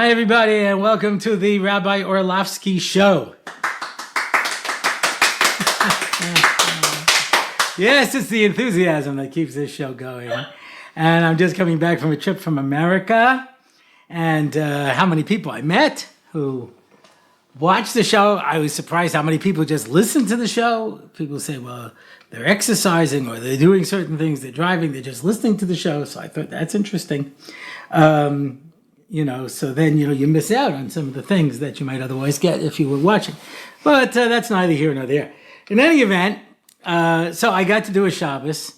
Hi, everybody, and welcome to the Rabbi Orlofsky Show. Yes, it's the enthusiasm that keeps this show going. And I'm just coming back from a trip from America. And how many people I met who watched the show. I was surprised how many people just listen to the show. People say, well, they're exercising or they're doing certain things. They're driving. They're just listening to the show. So I thought that's interesting. So then, you miss out on some of the things that you might otherwise get if you were watching. But that's neither here nor there. In any event, so I got to do a Shabbos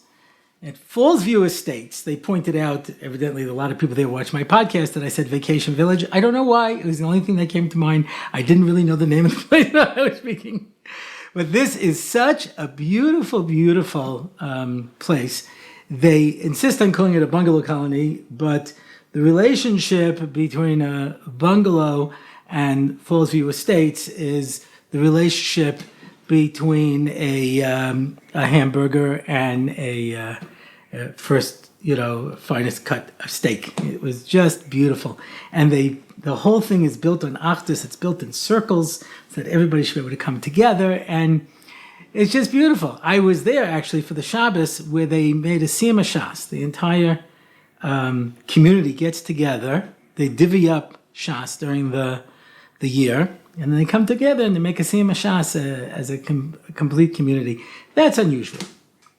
at Falls View Estates. They pointed out, evidently, a lot of people there watch my podcast, that I said Vacation Village. I don't know why. It was the only thing that came to mind. I didn't really know the name of the place that I was speaking. But this is such a beautiful, beautiful place. They insist on calling it a bungalow colony, but the relationship between a bungalow and Falls View Estates is the relationship between a hamburger and a finest cut of steak. It was just beautiful. And the whole thing is built on achdus. It's built in circles so that everybody should be able to come together. And it's just beautiful. I was there actually for the Shabbos where they made a siyum shas. The entire community gets together. They divvy up shas during the year. And then they come together and they make a siyum shas as a complete community. That's unusual.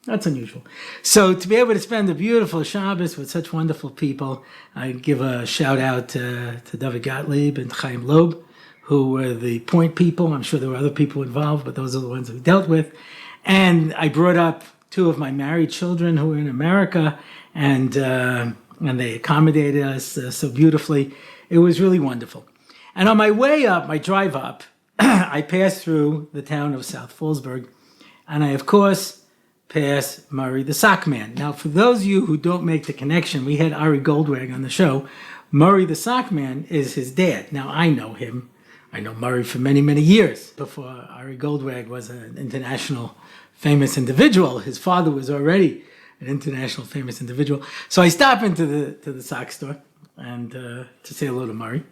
That's unusual. So to be able to spend a beautiful Shabbos with such wonderful people, I give a shout out to David Gottlieb and Chaim Loeb, who were the point people. I'm sure there were other people involved, but those are the ones we dealt with. And I brought up two of my married children who were in America, and they accommodated us so beautifully. It was really wonderful. And on my way up, my drive up, I passed through the town of South Fallsburg, and I, of course, passed Murray the Sock Man. Now, for those of you who don't make the connection, we had Ari Goldwag on the show. Murray the Sock Man is his dad. Now, I know him. I know Murray for many, many years. Before Ari Goldwag was an international famous individual, his father was already an international famous individual. So I stop into the sock store and to say hello to Murray.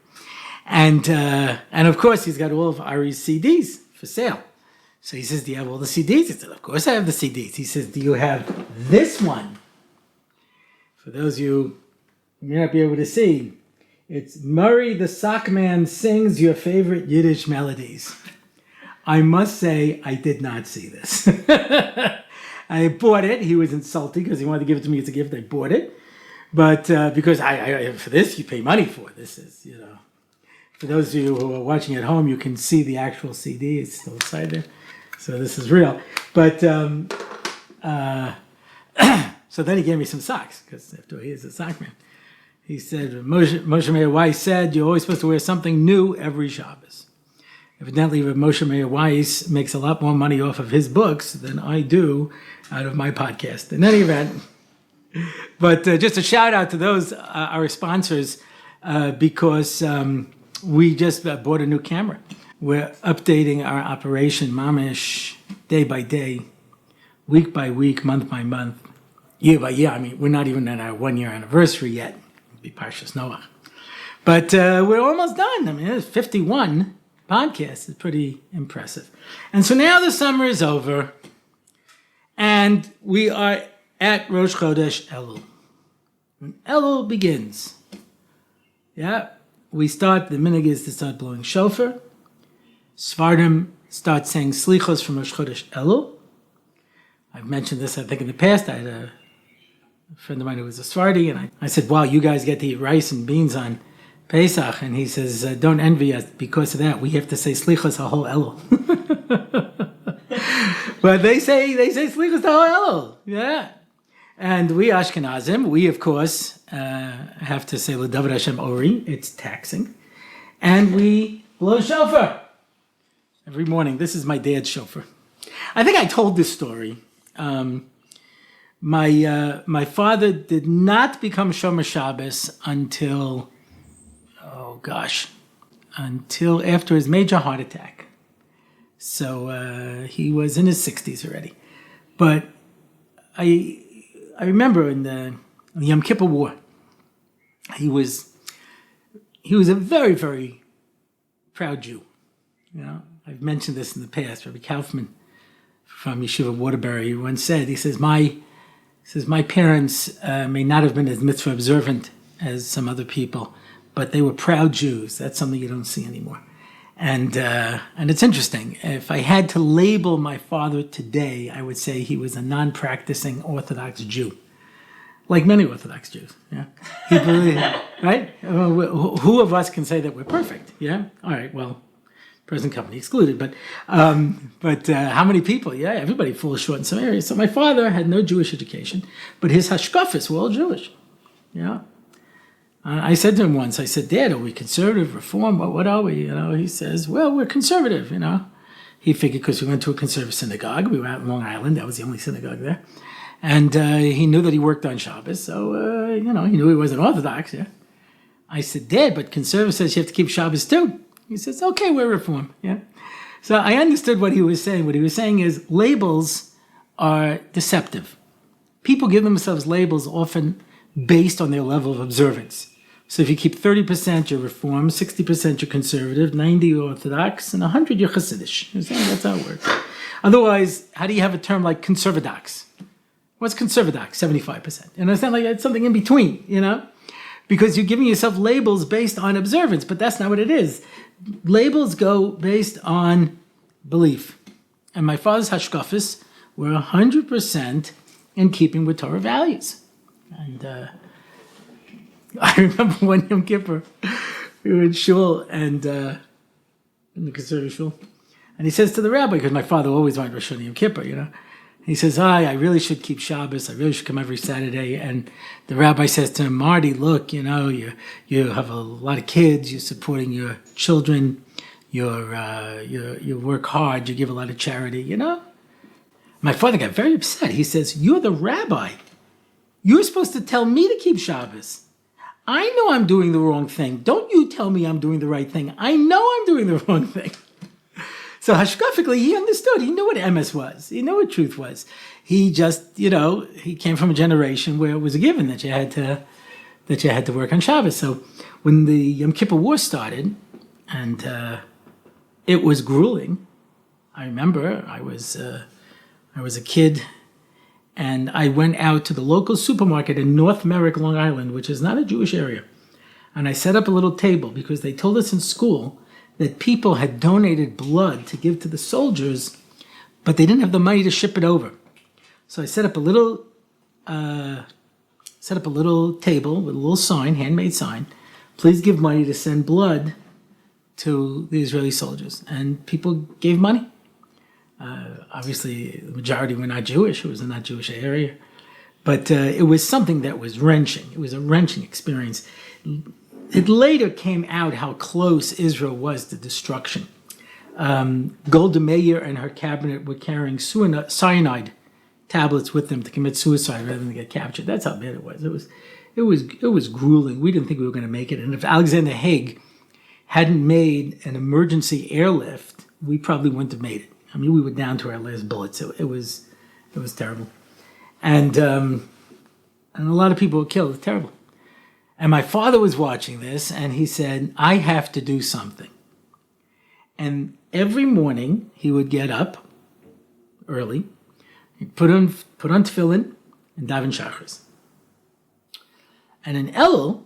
And of course, he's got all of Ari's CDs for sale. So he says, do you have all the CDs? I said, of course I have the CDs. He says, do you have this one? For those of you who may not be able to see, it's Murray the Sock Man Sings Your Favorite Yiddish Melodies. I must say, I did not see this. I bought it. He was insulting because he wanted to give it to me as a gift. I bought it. But because I for this, you pay money for. This is, For those of you who are watching at home, you can see the actual CD. It's still inside there. So this is real. But so then he gave me some socks, because after all, he is a sock man. He said, Moshe Meir Weiss said, you're always supposed to wear something new every Shabbos. Evidently, Moshe Meir Weiss makes a lot more money off of his books than I do out of my podcast. In any event, but just a shout out to those, our sponsors, because we just bought a new camera. We're updating our operation, mamish, day by day, week by week, month by month, year by year. I mean, we're not even at our 1-year anniversary yet. It'll be Parshas Noah. But we're almost done. I mean, there's 51 podcasts. It's pretty impressive. And so now the summer is over, and we are at Rosh Chodesh Elul. When Elul begins, the minhag is to start blowing shofar. Sfardim start saying slichos from Rosh Chodesh Elul. I've mentioned this, I think, in the past. I had a friend of mine who was a Sfardi, and I said, wow, you guys get to eat rice and beans on Pesach. And he says, don't envy us. Because of that, we have to say slichos a whole Elul. But they say slichos the whole Elul. Yeah. And we Ashkenazim, we, of course, have to say L'David Hashem Ori. It's taxing. And we blow shofar every morning. This is my dad's shofar. I think I told this story. My father did not become Shomer Shabbos until after his major heart attack. So he was in his 60s already. But I remember in the Yom Kippur War, he was he was a very, very proud Jew. I've mentioned this in the past. Rabbi Kaufman from Yeshiva Waterbury once said, he says, my parents may not have been as mitzvah observant as some other people, but they were proud Jews. That's something you don't see anymore. And it's interesting. If I had to label my father today, I would say he was a non-practicing Orthodox Jew, like many Orthodox Jews. Yeah, right? Who of us can say that we're perfect? Yeah. All right. Well, present company excluded. But how many people? Yeah, everybody falls short in some areas. So my father had no Jewish education, but his hashkafas were all Jewish. Yeah. I said to him once, I said, Dad, are we conservative, reform? What are we? He says, well, we're conservative, He figured because we went to a conservative synagogue. We were out in Long Island. That was the only synagogue there. And he knew that he worked on Shabbos. So, he knew he wasn't Orthodox, yeah. I said, Dad, but conservative says you have to keep Shabbos too. He says, okay, we're reform, yeah. So I understood what he was saying. What he was saying is labels are deceptive. People give themselves labels often based on their level of observance. So if you keep 30%, you're Reform, 60% you're Conservative, 90% you're Orthodox, and 100% you're Hasidish. That's how it works. Otherwise, how do you have a term like Conservadox? What's Conservadox? 75%. And it's not like it's something in between, Because you're giving yourself labels based on observance, but that's not what it is. Labels go based on belief. And my father's hashkafas were 100% in keeping with Torah values. And I remember one Yom Kippur, we were in shul and in the conservative shul, and he says to the rabbi, because my father always wanted Rosh Hashanah Yom Kippur, he says, I really should keep Shabbos. I really should come every Saturday. And the rabbi says to him, Marty, look, you have a lot of kids. You're supporting your children. You work hard. You give a lot of charity. My father got very upset. He says, you're the rabbi. You're supposed to tell me to keep Shabbos. I know I'm doing the wrong thing. Don't you tell me I'm doing the right thing. I know I'm doing the wrong thing. So hashkafically, he understood. He knew what emes was. He knew what truth was. He just, he came from a generation where it was a given that you had to work on Shabbos. So when the Yom Kippur War started, and it was grueling, I remember I was a kid. And I went out to the local supermarket in North Merrick, Long Island, which is not a Jewish area. And I set up a little table because they told us in school that people had donated blood to give to the soldiers, but they didn't have the money to ship it over. So I set up a little table with a little sign, handmade sign. Please give money to send blood to the Israeli soldiers. And people gave money. Obviously, the majority were not Jewish. It was a not Jewish area. But it was something that was wrenching. It was a wrenching experience. It later came out how close Israel was to destruction. Golda Meir and her cabinet were carrying cyanide tablets with them to commit suicide rather than get captured. That's how bad it was. It was grueling. We didn't think we were going to make it. And if Alexander Haig hadn't made an emergency airlift, we probably wouldn't have made it. I mean, we were down to our last bullets. It was terrible, and a lot of people were killed. It was terrible. And my father was watching this, and he said, "I have to do something." And every morning he would get up early, he'd put on tefillin and daven shachris. And in Elul,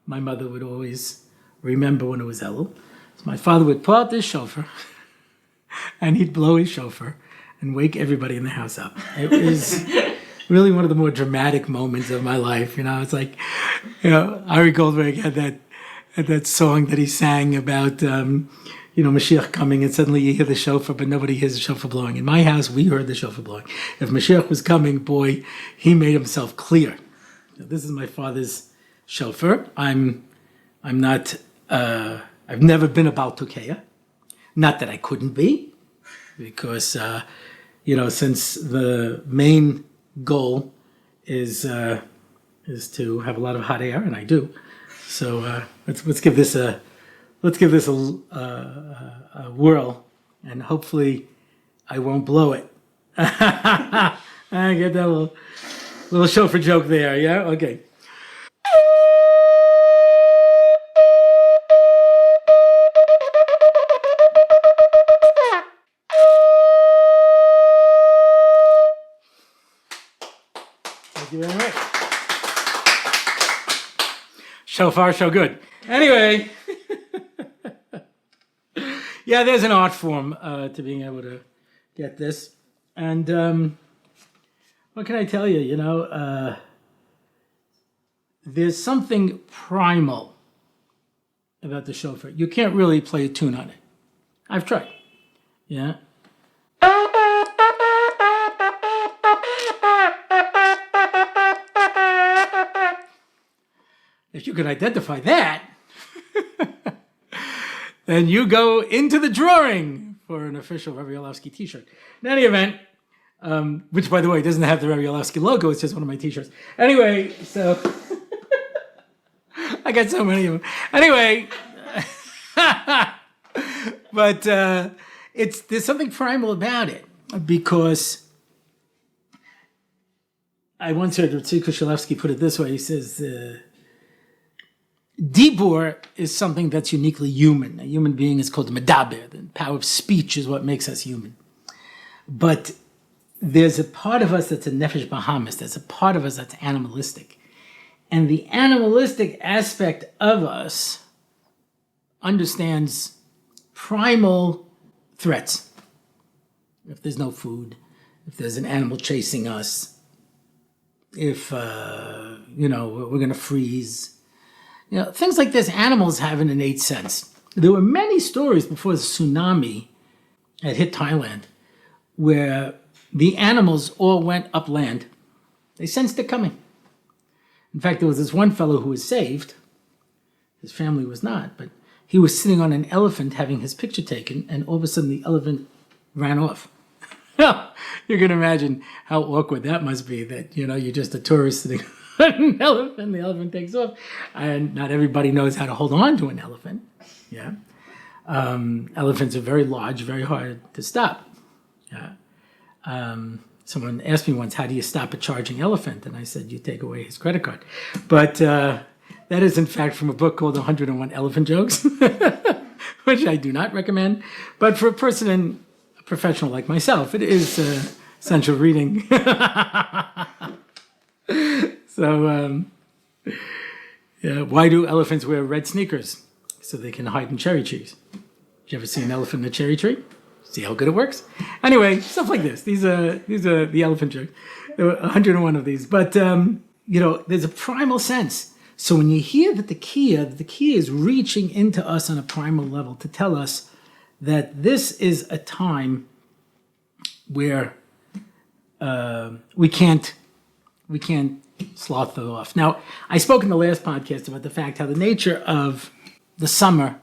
my mother would always remember when it was Elul. So my father would pull out this shofar. And he'd blow his shofar and wake everybody in the house up. It was really one of the more dramatic moments of my life. It's like, Ari Goldberg had that song that he sang about, Mashiach coming, and suddenly you hear the shofar, but nobody hears the shofar blowing. In my house, we heard the shofar blowing. If Mashiach was coming, boy, he made himself clear. This is my father's shofar. I've never been about Tukeya. Not that I couldn't be, because, since the main goal is to have a lot of hot air, and I do. So let's give this a whirl, and hopefully I won't blow it. I get that little shofar joke there, yeah? Okay. you very much. Shofar, so good. Anyway, yeah, there's an art form to being able to get this. And what can I tell you? You know, there's something primal about the shofar. You can't really play a tune on it. I've tried. Yeah. If you could identify that, then you go into the drawing for an official Rabbi Orlofsky t-shirt. In any event, which, by the way, doesn't have the Rabbi Orlofsky logo. It's just one of my t-shirts. Anyway, so I got so many of them. Anyway, but there's something primal about it, because I once heard Rabbi Orlofsky put it this way. He says, Dibur is something that's uniquely human. A human being is called medaber. The power of speech is what makes us human. But there's a part of us that's a nefesh bahamis. There's a part of us that's animalistic. And the animalistic aspect of us understands primal threats. If there's no food, if there's an animal chasing us, if, we're going to freeze. You know, things like this, animals have an innate sense. There were many stories before the tsunami had hit Thailand where the animals all went upland. They sensed it coming. In fact, there was this one fellow who was saved. His family was not, but he was sitting on an elephant having his picture taken, and all of a sudden the elephant ran off. You can imagine how awkward that must be, that, you're just a tourist sitting an elephant, the elephant takes off, and not everybody knows how to hold on to an elephant. Yeah, elephants are very large, very hard to stop. Yeah, someone asked me once, "How do you stop a charging elephant?" And I said, "You take away his credit card." But that is in fact from a book called 101 Elephant Jokes, which I do not recommend. But for a professional like myself, it is essential reading. So, why do elephants wear red sneakers? So they can hide in cherry trees. Did you ever see an elephant in a cherry tree? See how good it works? Anyway, stuff like this. These are the elephant jokes. There were 101 of these. But, there's a primal sense. So when you hear that the key is reaching into us on a primal level to tell us that this is a time where we can't sloth it off. Now, I spoke in the last podcast about the fact how the nature of the summer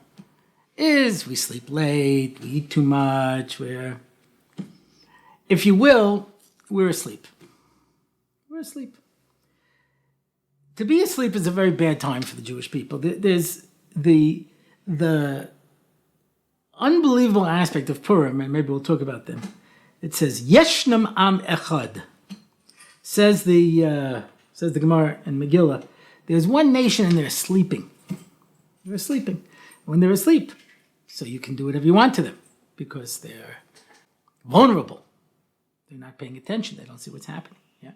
is we sleep late, we eat too much, if you will, we're asleep. We're asleep. To be asleep is a very bad time for the Jewish people. There's the unbelievable aspect of Purim, and maybe we'll talk about them. It says, Yeshnam am echad. Says the Gemara in Megillah, there's one nation and they're sleeping. They're sleeping. When they're asleep, so you can do whatever you want to them because they're vulnerable. They're not paying attention. They don't see what's happening. Yeah.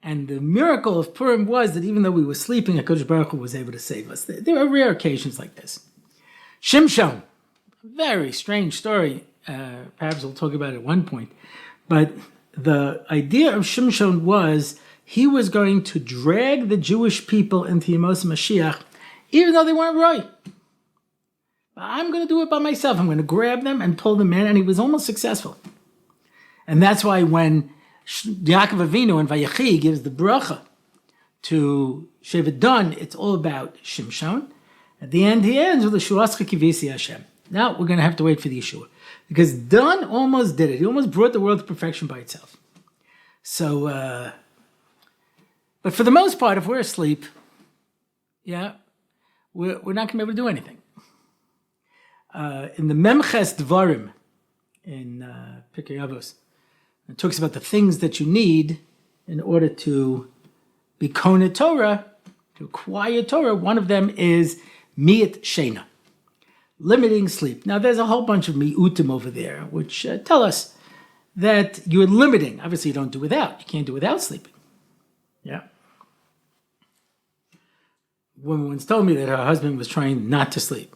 And the miracle of Purim was that even though we were sleeping, HaKadosh Baruch Hu was able to save us. There are rare occasions like this. Shimshon, a very strange story. Perhaps we'll talk about it at one point. But the idea of Shimshon was he was going to drag the Jewish people into Yemos Mashiach, even though they weren't right. I'm going to do it by myself. I'm going to grab them and pull them in, and he was almost successful. And that's why when Yaakov Avinu in Vayechi gives the bracha to Shevet Dan, it's all about Shimshon. At the end, he ends with the Shuascha Kivisi Hashem. Now we're going to have to wait for the Yeshua. Because Dan almost did it. He almost brought the world to perfection by itself. So, but for the most part, if we're asleep, we're not going to be able to do anything. In the Memches Dvarim, in Pirkei Avos, it talks about the things that you need in order to be Konei Torah, to acquire Torah. One of them is Miyat Sheina, limiting sleep. Now, there's a whole bunch of mi'utim over there, which tell us that you're limiting. Obviously, you don't do without. You can't do without sleeping. Yeah. A woman once told me that her husband was trying not to sleep.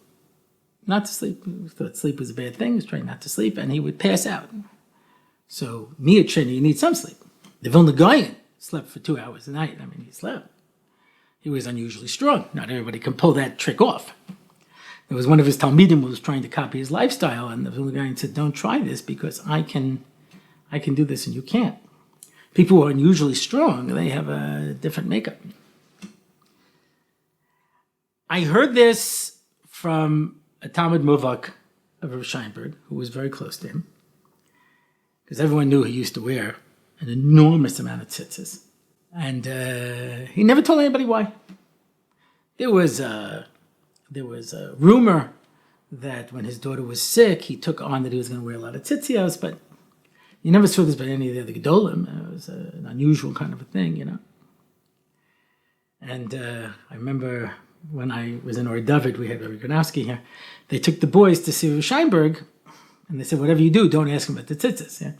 Not to sleep. He thought sleep was a bad thing. He was trying not to sleep, and he would pass out. So, Mia Chini, you need some sleep. The Vilna Gaon slept for 2 hours a night. I mean, he slept. He was unusually strong. Not everybody can pull that trick off. There was one of his Talmidim who was trying to copy his lifestyle, and the Vilna Gaon said, don't try this because I can do this and you can't. People who are unusually strong, they have a different makeup. I heard this from a Talmud Muvak of Rav Sheinberg, who was very close to him, because everyone knew he used to wear an enormous amount of tzitzis. And he never told anybody why. There was a rumor that when his daughter was sick, he took on that he was going to wear a lot of tzitzios, but you never saw this by any of the other Gedolim. It was an unusual kind of a thing, you know. And I remember when I was in Or David, we had Rabbi Orlofsky here. They took the boys to see Rav Sheinberg, and they said, whatever you do, don't ask him about the tzitzis. Yeah?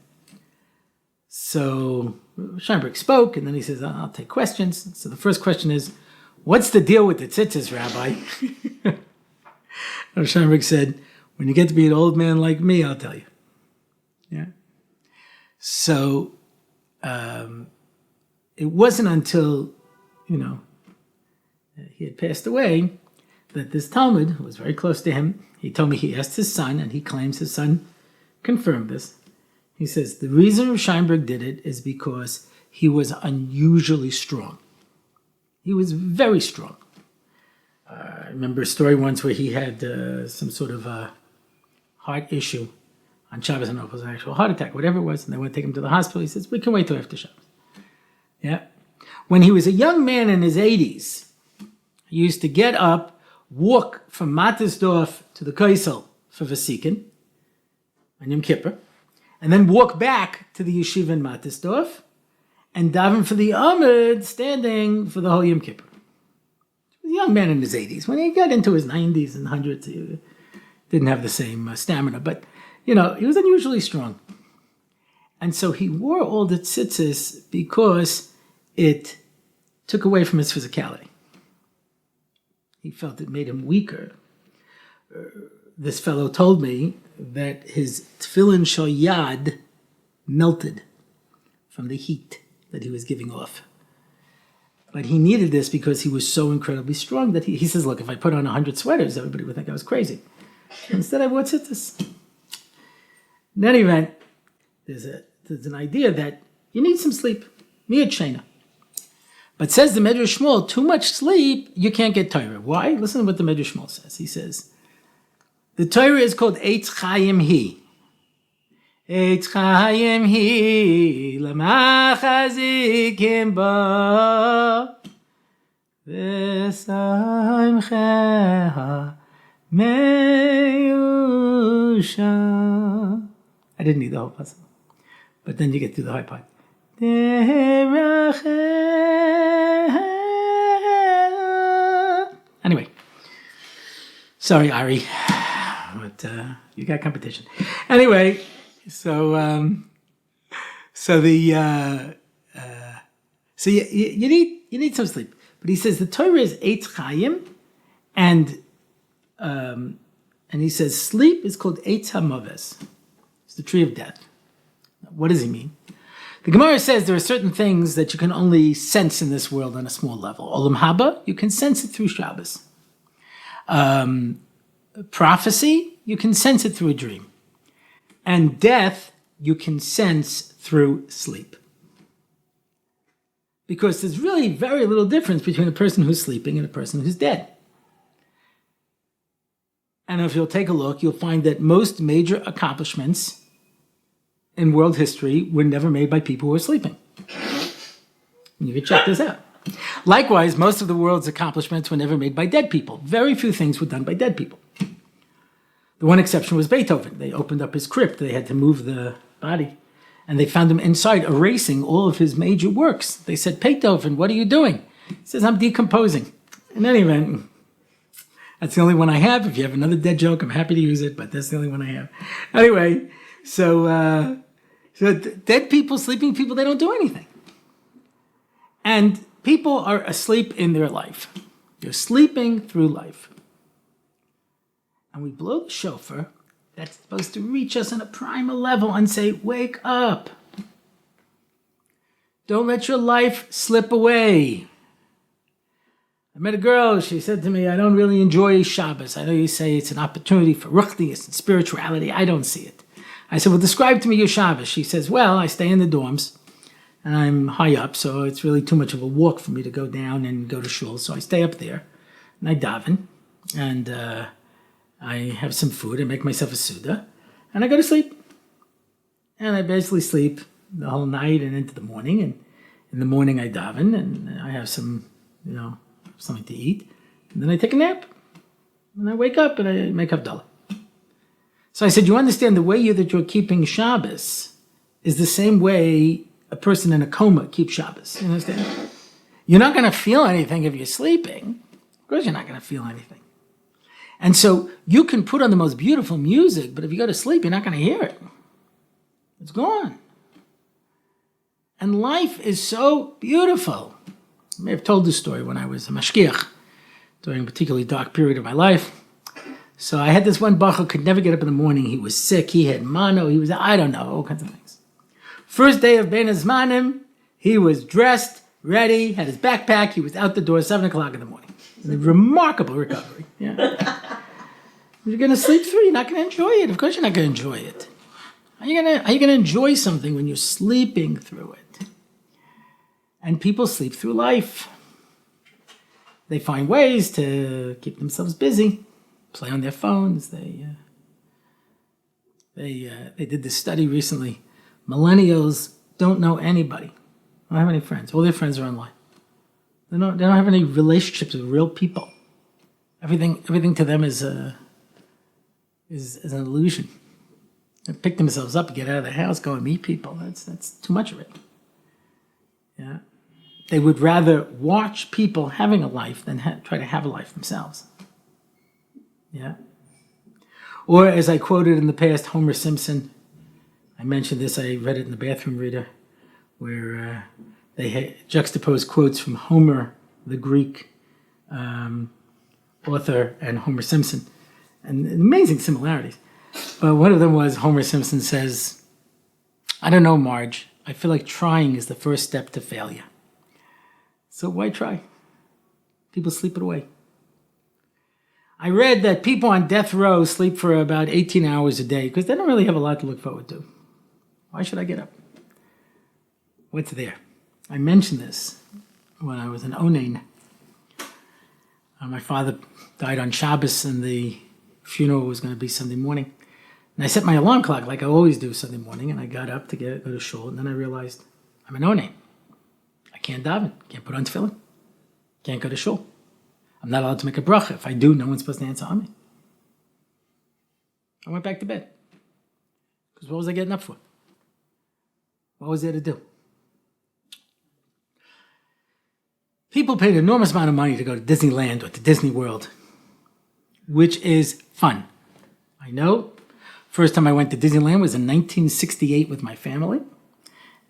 So Sheinberg spoke, and then he says, I'll take questions. So the first question is, what's the deal with the tzitzis, Rabbi? Rav Sheinberg said, when you get to be an old man like me, I'll tell you. Yeah. So it wasn't until, he had passed away that this Talmud, who was very close to him, he told me he asked his son, and he claims his son confirmed this. He says, the reason Rav Sheinberg did it is because he was unusually strong. He was very strong. I remember a story once where he had some sort of heart issue on Shabbos. I don't know if it was an actual heart attack, whatever it was, and they went to take him to the hospital. He says, we can wait till after Shabbos. Yeah. When he was a young man in his 80s, he used to get up, walk from Mattersdorf to the Kaisel for Vasikin on Yom Kippur, and then walk back to the yeshiva in Mattersdorf and daven for the Amud standing for the whole Yom Kippur. He was a young man in his 80s. When he got into his 90s and 100s, he didn't have the same stamina, but he was unusually strong. And so he wore all the tzitzis because it took away from his physicality. He felt it made him weaker. This fellow told me that his tefillin shel yad melted from the heat that he was giving off. But he needed this because he was so incredibly strong that he says, look, if I put on 100 sweaters, everybody would think I was crazy. Instead, I wore tzitzis. In any event, there's an idea that you need some sleep. Miyat Shena. But says the Medrash Shmuel, too much sleep, you can't get Torah. Why? Listen to what the Medrash Shmuel says. He says, the Torah is called Eitz Chaim Hi. Eitz Chaim Hi, Lama Chazikim Ba, V'Samcheha Meusha. I didn't need the whole puzzle. But then you get through the high part. Anyway, sorry, Ari, but you got competition. Anyway, so you need some sleep. But he says the Torah is Eitz Chaim, and he says sleep is called Eitz Hamaves. It's the tree of death. What does he mean? The Gemara says there are certain things that you can only sense in this world on a small level. Olam Haba, you can sense it through Shabbos. Prophecy, you can sense it through a dream. And death, you can sense through sleep. Because there's really very little difference between a person who's sleeping and a person who's dead. And if you'll take a look, you'll find that most major accomplishments in world history were never made by people who were sleeping. You can check this out. Likewise, most of the world's accomplishments were never made by dead people. Very few things were done by dead people. The one exception was Beethoven. They opened up his crypt. They had to move the body. And they found him inside erasing all of his major works. They said, Beethoven, what are you doing? He says, I'm decomposing. In any event, that's the only one I have. If you have another dead joke, I'm happy to use it, but that's the only one I have. Anyway, so dead people, sleeping people, they don't do anything. And people are asleep in their life. They're sleeping through life. And we blow the shofar that's supposed to reach us on a primal level and say, wake up. Don't let your life slip away. I met a girl, she said to me, I don't really enjoy Shabbos. I know you say it's an opportunity for ruchnius and spirituality. I don't see it. I said, well, describe to me your Shabbos. She says, well, I stay in the dorms, and I'm high up, so it's really too much of a walk for me to go down and go to shul. So I stay up there, and I daven, and I have some food, I make myself a suda, and I go to sleep. And I basically sleep the whole night and into the morning, and in the morning I daven, and I have some, something to eat, and then I take a nap, and I wake up and I make Havdalah. So I said, you understand the way that you're keeping Shabbos is the same way a person in a coma keeps Shabbos. You understand? You're not going to feel anything if you're sleeping. Of course you're not going to feel anything. And so you can put on the most beautiful music, but if you go to sleep, you're not going to hear it. It's gone. And life is so beautiful. I may have told this story when I was a mashgiach during a particularly dark period of my life. So I had this one bachur who could never get up in the morning. He was sick. He had mono. He was, I don't know, all kinds of things. First day of Ben Azmanim, he was dressed, ready, had his backpack. He was out the door 7 o'clock in the morning. It was a remarkable recovery. Yeah. You're going to sleep through. You're not going to enjoy it. Of course you're not going to enjoy it. How are you going to enjoy something when you're sleeping through it? And people sleep through life. They find ways to keep themselves busy, play on their phones. They did this study recently. Millennials don't know anybody. They don't have any friends. All their friends are online. They don't have any relationships with real people. Everything to them is an illusion. They pick themselves up, get out of the house, go and meet people. That's too much of it. Yeah. They would rather watch people having a life than try to have a life themselves. Yeah. Or as I quoted in the past, Homer Simpson. I mentioned this, I read it in the bathroom reader, where they had juxtaposed quotes from Homer, the Greek author, and Homer Simpson, and amazing similarities. But one of them was Homer Simpson says, I don't know, Marge, I feel like trying is the first step to failure. So why try? People sleep it away. I read that people on death row sleep for about 18 hours a day because they don't really have a lot to look forward to. Why should I get up? What's there? I mentioned this when I was in Onain. My father died on Shabbos and the funeral was going to be Sunday morning. And I set my alarm clock like I always do Sunday morning, and I got up to go to shul, and then I realized I'm in Onain. I can't daven, can't put on tefillin, can't go to shul. I'm not allowed to make a bracha. If I do, no one's supposed to answer on me. I went back to bed. Because what was I getting up for? What was there to do? People paid an enormous amount of money to go to Disneyland or to Disney World, which is fun. I know. First time I went to Disneyland was in 1968 with my family.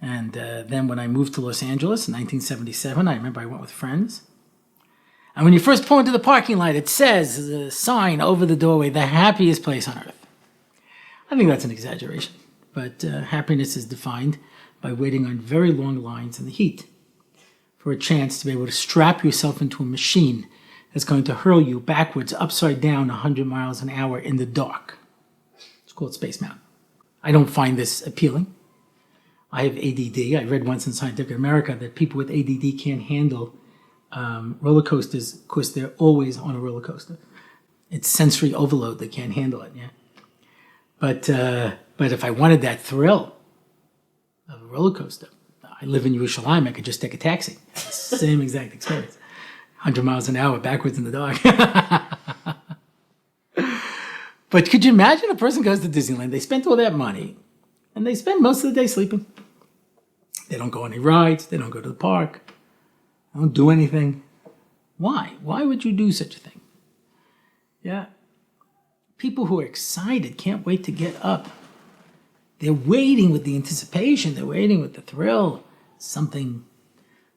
And then when I moved to Los Angeles in 1977, I remember I went with friends. And when you first pull into the parking lot, it says, a sign over the doorway, the happiest place on earth. I think that's an exaggeration, but happiness is defined by waiting on very long lines in the heat for a chance to be able to strap yourself into a machine that's going to hurl you backwards, upside down, 100 miles an hour in the dark. It's called Space Mountain. I don't find this appealing. I have ADD. I read once in Scientific America that people with ADD can't handle roller coasters because they're always on a roller coaster. It's sensory overload. They can't handle it. Yeah. But if I wanted that thrill of a roller coaster, I live in Yerushalayim. I could just take a taxi. Same exact experience. 100 miles an hour backwards in the dark. But could you imagine a person goes to Disneyland, they spent all that money, and they spend most of the day sleeping. They don't go on any rides. They don't go to the park. They don't do anything. Why? Why would you do such a thing? Yeah. People who are excited can't wait to get up. They're waiting with the anticipation. They're waiting with the thrill. Something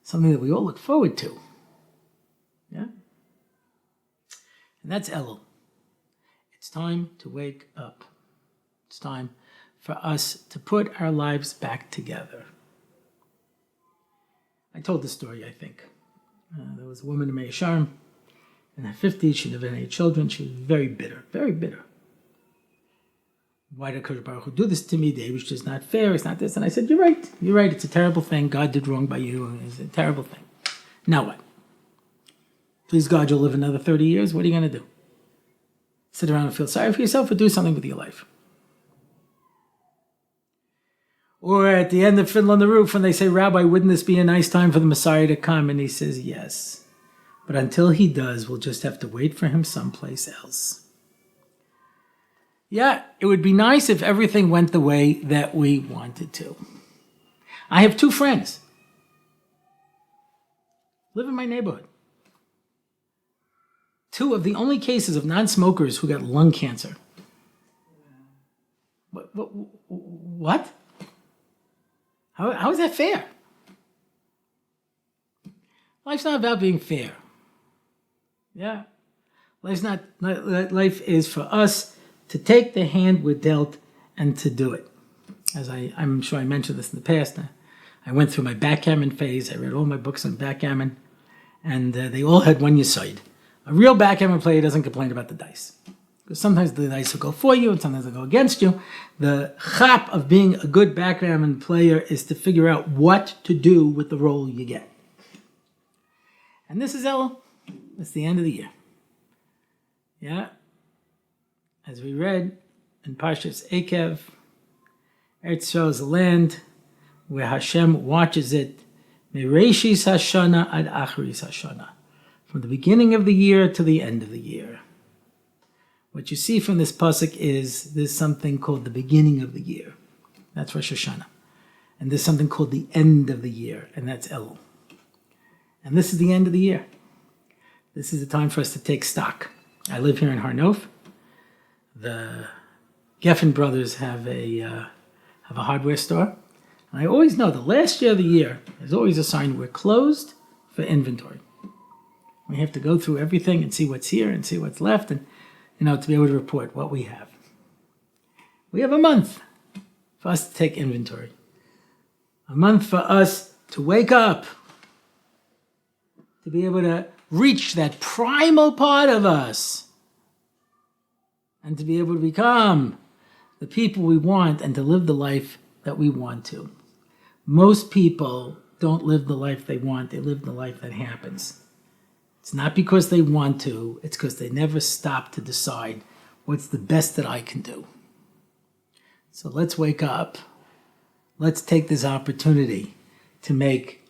something that we all look forward to. Yeah? And that's Elul. It's time to wake up. It's time for us to put our lives back together. I told this story, I think. There was a woman in Mea Shearim in her 50s. She never had any children. She was very bitter, very bitter. Why did HaKadosh Baruch Hu do this to me? The Eibush is not fair. It's not this. And I said, you're right. You're right. It's a terrible thing. God did wrong by you. It's a terrible thing. Now what? Please God, you'll live another 30 years. What are you going to do? Sit around and feel sorry for yourself or do something with your life? Or at the end of Fiddle on the Roof, when they say, Rabbi, wouldn't this be a nice time for the Messiah to come? And he says, yes. But until he does, we'll just have to wait for him someplace else. Yeah, it would be nice if everything went the way that we wanted to. I have 2 friends. Live in my neighborhood. 2 of the only cases of non-smokers who got lung cancer. What? How is that fair? Life's not about being fair. Yeah. Life is for us to take the hand we're dealt and to do it. As I'm sure I mentioned this in the past, I went through my backgammon phase. I read all my books on backgammon, and they all had one yesod. A real backgammon player doesn't complain about the dice. Because sometimes the dice will go for you and sometimes they'll go against you. The chap of being a good backgammon player is to figure out what to do with the roll you get. And this is Elul. It's the end of the year. Yeah. As we read in Parshas Ekev, Eretz Yisrael is a land where Hashem watches it Mereishis Hashana ad Achris Hashana, from the beginning of the year to the end of the year. What you see from this pasuk is there's something called the beginning of the year. That's Rosh Hashanah. And there's something called the end of the year, and that's Elul. And this is the end of the year. This is the time for us to take stock. I live here in Har Nof. The Geffen brothers have a hardware store. And I always know the last year of the year is always a sign we're closed for inventory. We have to go through everything and see what's here and see what's left, and to be able to report what we have. We have a month for us to take inventory. A month for us to wake up, to be able to reach that primal part of us, and to be able to become the people we want and to live the life that we want to. Most people don't live the life they want, they live the life that happens. It's not because they want to, it's because they never stop to decide what's the best that I can do. So let's wake up. Let's take this opportunity to make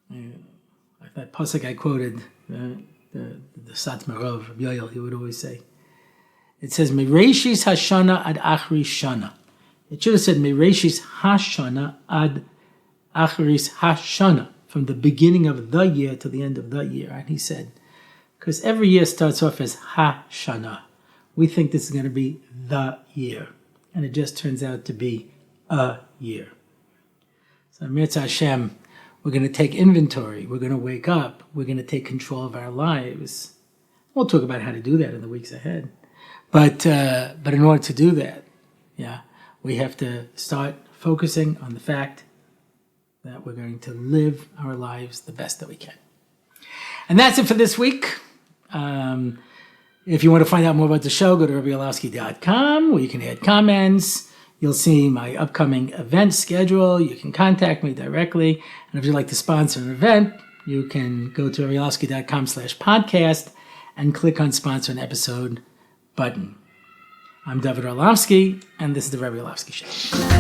that pasuk I quoted, the Satmarov, Rabbi Yoel, he would always say. It says, Mereishis Hashana ad Achris Shana. It should have said, Mereishis Hashana ad Achris Hashana, from the beginning of the year to the end of the year. And he said, because every year starts off as Hashana. We think this is going to be the year. And it just turns out to be a year. So Mirza Hashem, we're going to take inventory. We're going to wake up. We're going to take control of our lives. We'll talk about how to do that in the weeks ahead. But in order to do that, we have to start focusing on the fact that we're going to live our lives the best that we can. And that's it for this week. If you want to find out more about the show, go to RabbiOrlofsky.com, where you can add comments. You'll see my upcoming event schedule. You can contact me directly. And if you'd like to sponsor an event, you can go to RabbiOrlofsky.com/podcast and click on Sponsor an Episode button. I'm David Orlofsky, and this is the Rabbi Orlofsky Show.